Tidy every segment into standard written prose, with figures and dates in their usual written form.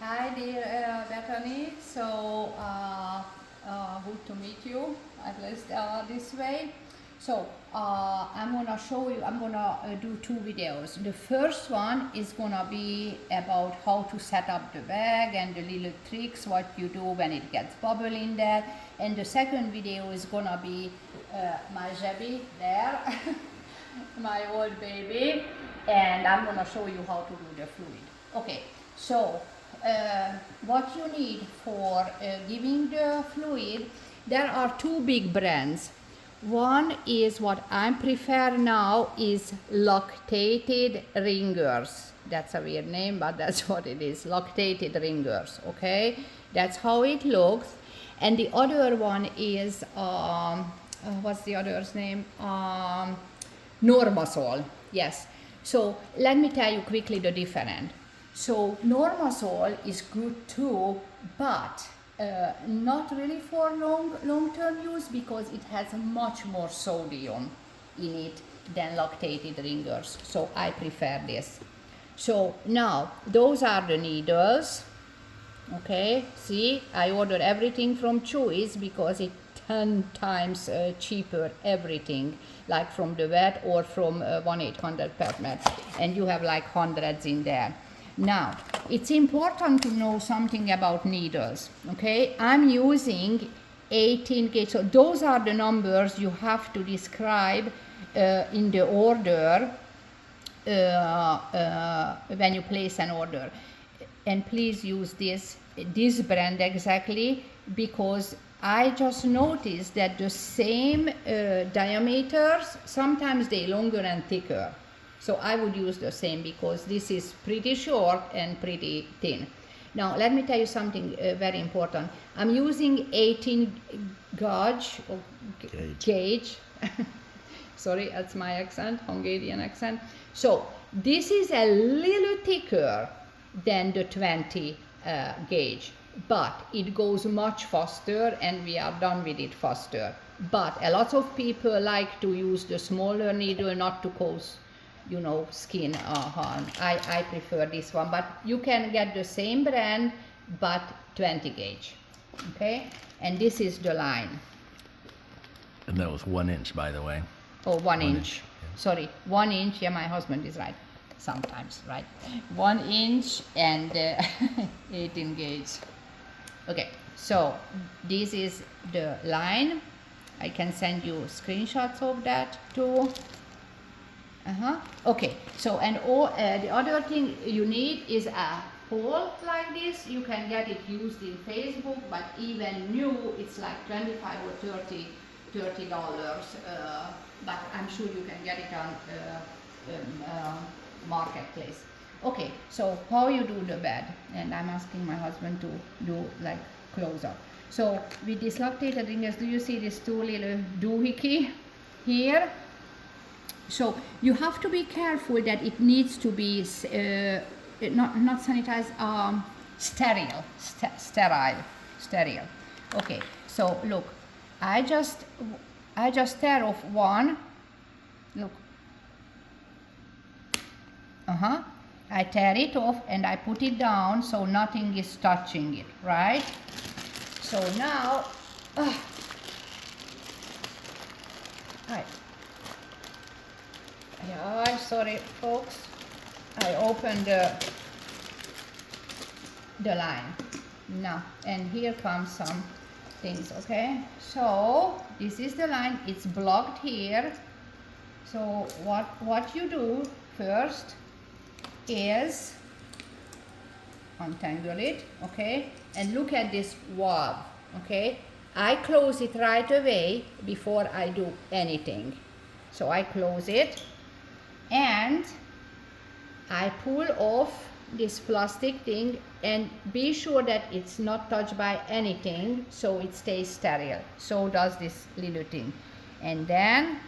Hi dear Bethany, so good to meet you, at least this way. So I'm gonna show you, I'm gonna do two videos. The first one is gonna be about how to set up the bag and the little tricks, what you do when it gets bubble in there. And the second video is gonna be my Jebby there, my old baby, and I'm gonna show you how to do the fluid. Okay, so what you need for giving the fluid, there are two big brands. One is what I prefer now is lactated ringers. That's a weird name, but that's what it is, lactated ringers, okay? That's how it looks. And the other one is, what's the other's name? Normasol, yes. So let me tell you quickly the difference. So Normasol is good too, but not really for long-term use because it has much more sodium in it than lactated ringers. So I prefer this. So now those are the needles. Okay, see, I order everything from Choice because it's 10 times cheaper, everything, like from the vet or from 1-800-PEPMED, and you have like hundreds in there. Now, it's important to know something about needles, okay? I'm using 18 gauge, so those are the numbers you have to describe in the order when you place an order. And please use this brand exactly, because I just noticed that the same diameters, sometimes they longer and thicker. So I would use the same because this is pretty short and pretty thin. Now let me tell you something very important. I'm using 18 gauge or gauge. Sorry, that's my accent, Hungarian accent. So this is a little thicker than the 20 gauge, but it goes much faster and we are done with it faster. But a lot of people like to use the smaller needle not to cause, you know, skin harm. I prefer this one, but you can get the same brand but 20 gauge, okay? And this is the line. And that was 1 inch, by the way. Oh, 1 1 inch. inch, yeah. Sorry, 1 inch. Yeah, my husband is right. Sometimes, right? 1 inch and 18 gauge. Okay, so this is the line. I can send you screenshots of that too. Okay, so and the other thing you need is a pole like this. You can get it used in Facebook, but even new, it's like 25 or 30 dollars. But I'm sure you can get it on marketplace. Okay, so how you do the bed, and I'm asking my husband to do like close up. So with this lactated ringers, do you see these two little doohickey here? So you have to be careful that it needs to be not sanitized, sterile. Okay, so look, I just tear off one. Look. I tear it off and I put it down so nothing is touching it, right? So now, I'm sorry, folks. I opened the line now, and here comes some things. Okay, so this is the line. It's blocked here. So what you do first is untangle it, okay, and look at this valve. Okay, I close it right away before I do anything. So I close it and I pull off this plastic thing, and be sure that it's not touched by anything so it stays sterile. So does this little thing, and then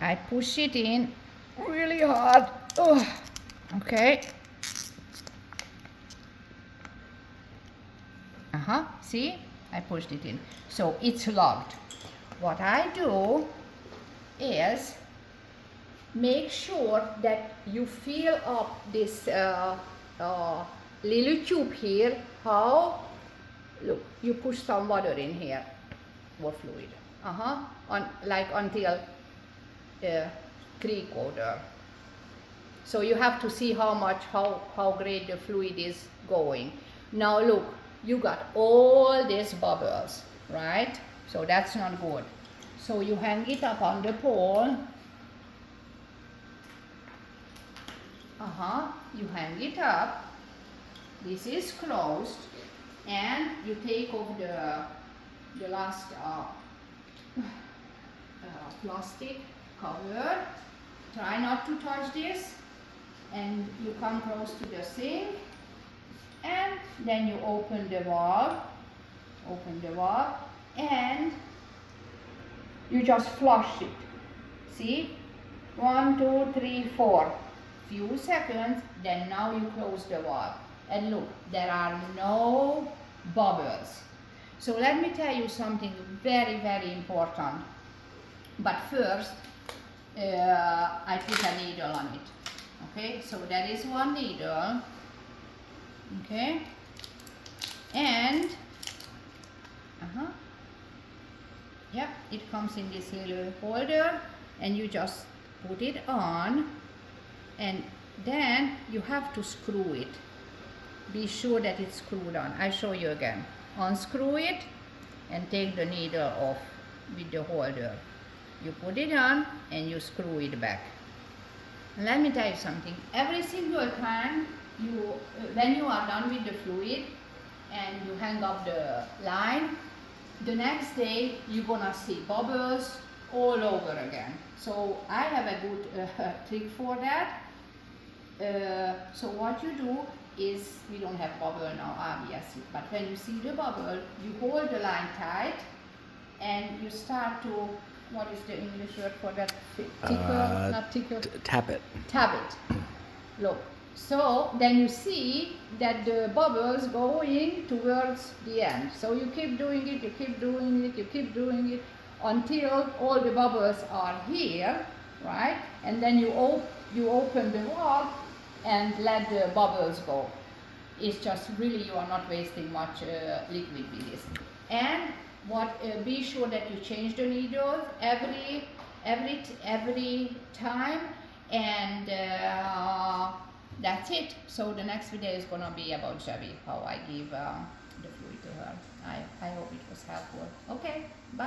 I push it in really hard. Okay. See, I pushed it in, so it's locked. What I do is make sure that you fill up this little tube here. How? Look, you push some water in here, or fluid. Like until 3/4. So you have to see how great the fluid is going. Now look, you got all these bubbles, right? So that's not good. So you hang it up on the pole. You hang it up. This is closed, and you take off the last plastic cover. Try not to touch this, and you come close to the sink, and then you open the valve, and you just flush it. See? 1, 2, 3, 4. Few seconds, then now you close the valve. And look, there are no bubbles. So let me tell you something very, very important. But first, I put a needle on it. Okay, so that is one needle. Okay, and yep, it comes in this little holder, and you just put it on, and then you have to screw it. Be sure that it's screwed on. I show you again. Unscrew it and take the needle off with the holder. You put it on and you screw it back. And let me tell you something. Every single time when you are done with the fluid and you hang up the line, the next day you're gonna see bubbles all over again. So I have a good trick for that. So what you do is, we don't have bubble now, obviously, but when you see the bubble, you hold the line tight and you start to, what is the English word for that? Tickle, not tickle. Tap it. Tap it. Look. So then you see that the bubbles going towards the end. So you keep doing it, you keep doing it, you keep doing it until all the bubbles are here, right? And then you open the valve and let the bubbles go. It's just really, you are not wasting much liquid with this. And be sure that you change the needles every time, and that's it. So the next video is gonna be about Javi, how I give the fluid to her. I hope it was helpful. Okay, bye.